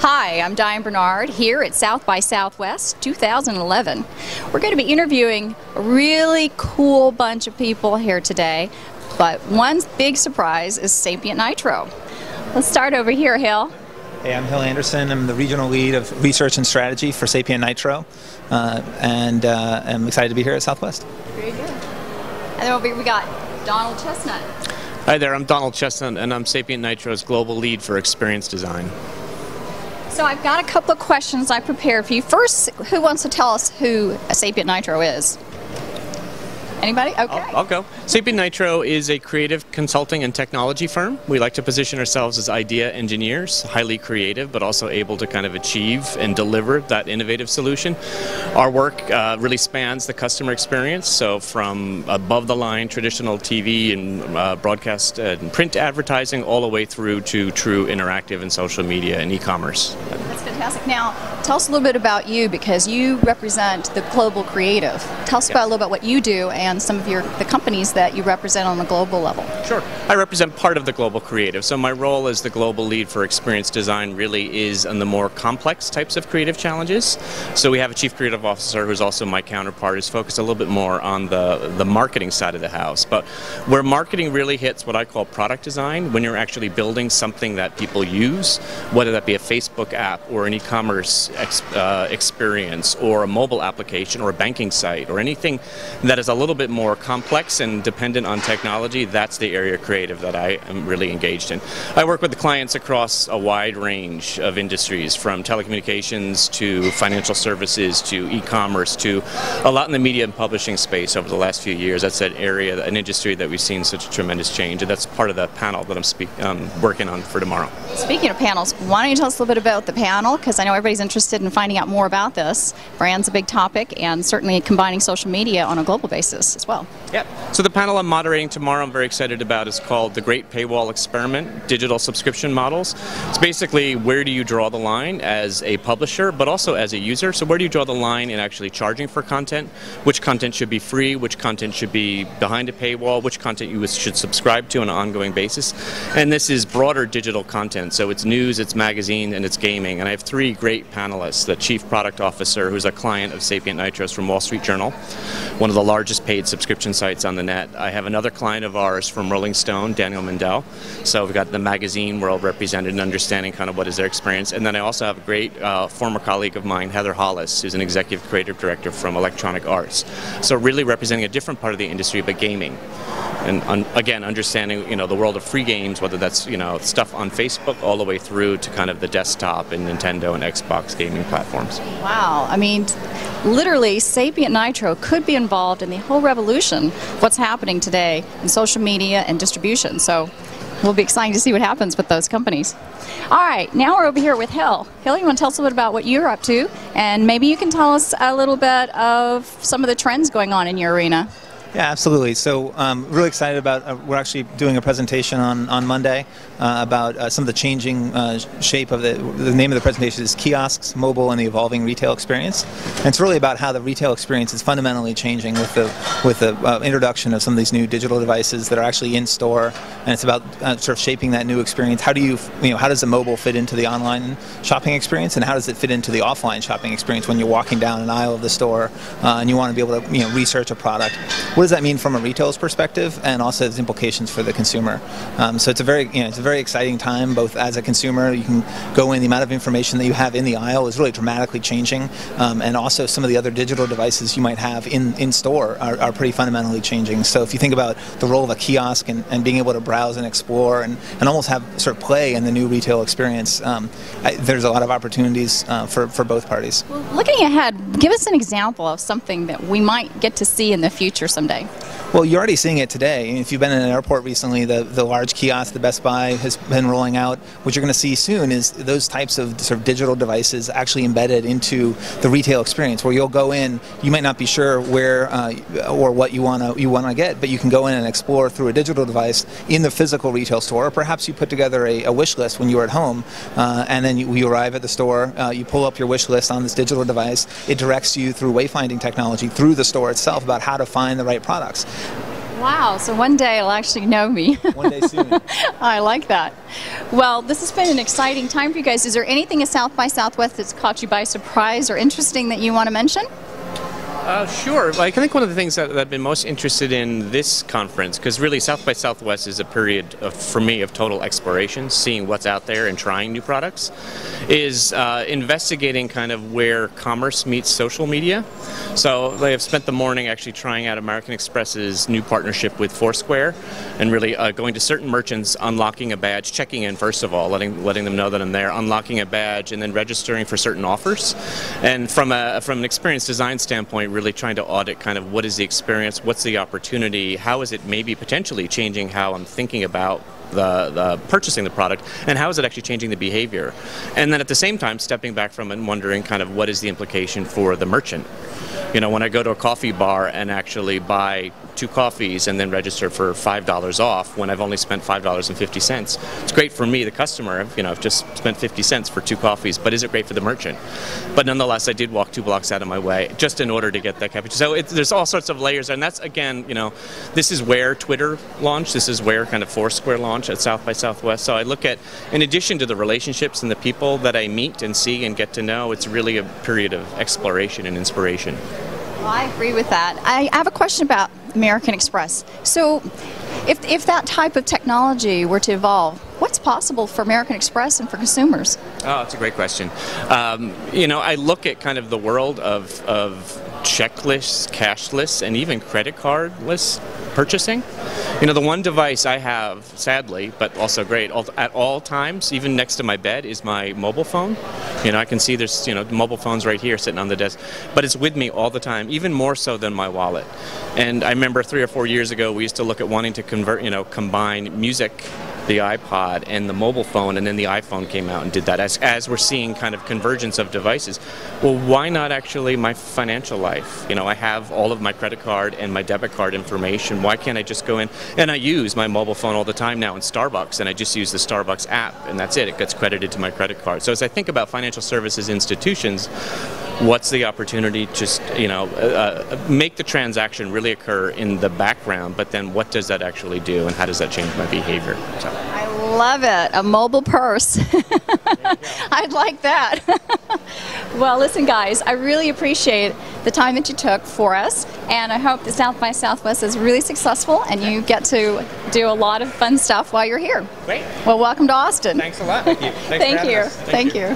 Hi, I'm Diane Bernard here at South by Southwest 2011. We're going to be interviewing a really cool bunch of people here today, but one big surprise is SapientNitro. Let's start over here, Hill. Hey, I'm Hill Anderson. I'm the regional lead of research and strategy for SapientNitro, and I'm excited to be here at Southwest. Very good. And then over here we got Donald Chestnut. Hi there, I'm Donald Chestnut, and I'm SapientNitro's global lead for experience design. So I've got a couple of questions I prepared for you. First, who wants to tell us who SapientNitro is? Anybody? Okay. I'll go. SapientNitro is a creative consulting and technology firm. We like to position ourselves as idea engineers, highly creative, but also able to kind of achieve and deliver that innovative solution. Our work really spans the customer experience, so from above the line traditional TV and broadcast and print advertising all the way through to true interactive and social media and e-commerce. That's fantastic. Now, tell us a little bit about you, because you represent the global creative. Tell us about a little bit what you do and some of the companies that you represent on the global level. Sure. I represent part of the global creative. So my role as the global lead for experience design really is on the more complex types of creative challenges. So we have a chief creative officer who's also my counterpart, who's focused a little bit more on the marketing side of the house. But where marketing really hits what I call product design, when you're actually building something that people use, whether that be a Facebook app or an e-commerce experience or a mobile application or a banking site or anything that is a little bit more complex and dependent on technology, that's the area of creative that I am really engaged in. I work with the clients across a wide range of industries, from telecommunications to financial services to e-commerce to a lot in the media and publishing space over the last few years. That's an area, an industry that we've seen such a tremendous change, and that's part of the panel that I'm working on for tomorrow. Speaking of panels, why don't you tell us a little bit about the panel, because I know everybody's interested in finding out more about this. Brand's a big topic, and certainly combining social media on a global basis as well. Yeah. So the panel I'm moderating tomorrow I'm very excited about is called The Great Paywall Experiment, Digital Subscription Models. It's basically, where do you draw the line as a publisher, but also as a user? So where do you draw the line in actually charging for content? Which content should be free? Which content should be behind a paywall? Which content you should subscribe to on an ongoing basis? And this is broader digital content. So it's news, it's magazine, and it's gaming. And I have three great panelists. The Chief Product Officer, who's a client of SapientNitro's from Wall Street Journal, one of the largest paid subscription sites on the net. I have another client of ours from Rolling Stone, Daniel Mindell. So we've got the magazine world represented and understanding kind of what is their experience. And then I also have a great former colleague of mine, Heather Hollis, who's an executive creative director from Electronic Arts. So really representing a different part of the industry, but gaming. And again, understanding the world of free games, whether that's stuff on Facebook all the way through to kind of the desktop and Nintendo and Xbox gaming platforms. Wow, I mean, literally, SapientNitro could be involved in the whole revolution of what's happening today in social media and distribution. So we'll be excited to see what happens with those companies. All right, now we're over here with Hill. Hill, you want to tell us a little bit about what you're up to, and maybe you can tell us a little bit of some of the trends going on in your arena. Yeah, absolutely. So really excited about, we're actually doing a presentation on Monday about some of the changing shape of the name of the presentation is Kiosks, Mobile, and the Evolving Retail Experience. And it's really about how the retail experience is fundamentally changing with the introduction of some of these new digital devices that are actually in store, and it's about sort of shaping that new experience. How do how does the mobile fit into the online shopping experience, and how does it fit into the offline shopping experience when you're walking down an aisle of the store and you want to be able to research a product? What does that mean from a retailer's perspective, and also its implications for the consumer? So it's a very exciting time, both as a consumer. You can go in, the amount of information that you have in the aisle is really dramatically changing, and also some of the other digital devices you might have in store are pretty fundamentally changing. So if you think about the role of a kiosk and being able to browse and explore and almost have sort of play in the new retail experience, there's a lot of opportunities for both parties. Well, looking ahead, give us an example of something that we might get to see in the future someday. Well, you're already seeing it today. If you've been in an airport recently, the large kiosk the Best Buy has been rolling out. What you're going to see soon is those types of sort of digital devices actually embedded into the retail experience, where you'll go in, you might not be sure where or what you want to get, but you can go in and explore through a digital device in the physical retail store, or perhaps you put together a wish list when you were at home, and then you arrive at the store, you pull up your wish list on this digital device, it directs you through wayfinding technology through the store itself about how to find the right products. Wow, so one day it'll actually know me. One day soon. I like that. Well, this has been an exciting time for you guys. Is there anything at South by Southwest that's caught you by surprise or interesting that you want to mention? Sure. I think one of the things that I've been most interested in this conference, because really South by Southwest is a period for me of total exploration, seeing what's out there and trying new products, is investigating kind of where commerce meets social media. So I have spent the morning actually trying out American Express's new partnership with Foursquare, and really going to certain merchants, unlocking a badge, checking in first of all, letting them know that I'm there, unlocking a badge, and then registering for certain offers. And from an experience design standpoint, really trying to audit kind of what is the experience, what's the opportunity, how is it maybe potentially changing how I'm thinking about the purchasing the product, and how is it actually changing the behavior. And then at the same time stepping back from it and wondering kind of what is the implication for the merchant. You know, when I go to a coffee bar and actually buy 2 coffees and then register for $5 off when I've only spent $5.50. It's great for me, the customer. I've just spent 50 cents for 2 coffees, but is it great for the merchant? But nonetheless, I did walk 2 blocks out of my way just in order to get that cappuccino. So there's all sorts of layers, and that's, again, this is where Twitter launched. This is where kind of Foursquare launched at South by Southwest. So I look at, in addition to the relationships and the people that I meet and see and get to know, it's really a period of exploration and inspiration. Well, I agree with that. I have a question about American Express. So if that type of technology were to evolve, what's possible for American Express and for consumers? Oh, that's a great question. I look at kind of the world of checkless, cashless, and even credit cardless purchasing. The one device I have, sadly, but also great, at all times, even next to my bed, is my mobile phone. I can see there's, mobile phones right here sitting on the desk, but it's with me all the time, even more so than my wallet. And I remember 3 or 4 years ago, we used to look at wanting to combine music, the iPod, and the mobile phone, and then the iPhone came out and did that. As we're seeing kind of convergence of devices, well, why not actually my financial life? I have all of my credit card and my debit card information. Why can't I just go in? And I use my mobile phone all the time now in Starbucks, and I just use the Starbucks app, and that's it. It gets credited to my credit card. So as I think about financial services institutions, what's the opportunity to just, make the transaction really occur in the background, but then what does that actually do, and how does that change my behavior? So. I love it. A mobile purse. I'd like that. Well, listen, guys, I really appreciate the time that you took for us, and I hope that South by Southwest is really successful and you get to do a lot of fun stuff while you're here. Great. Well, welcome to Austin. Thanks a lot. Thank you. Thank you. Thank you.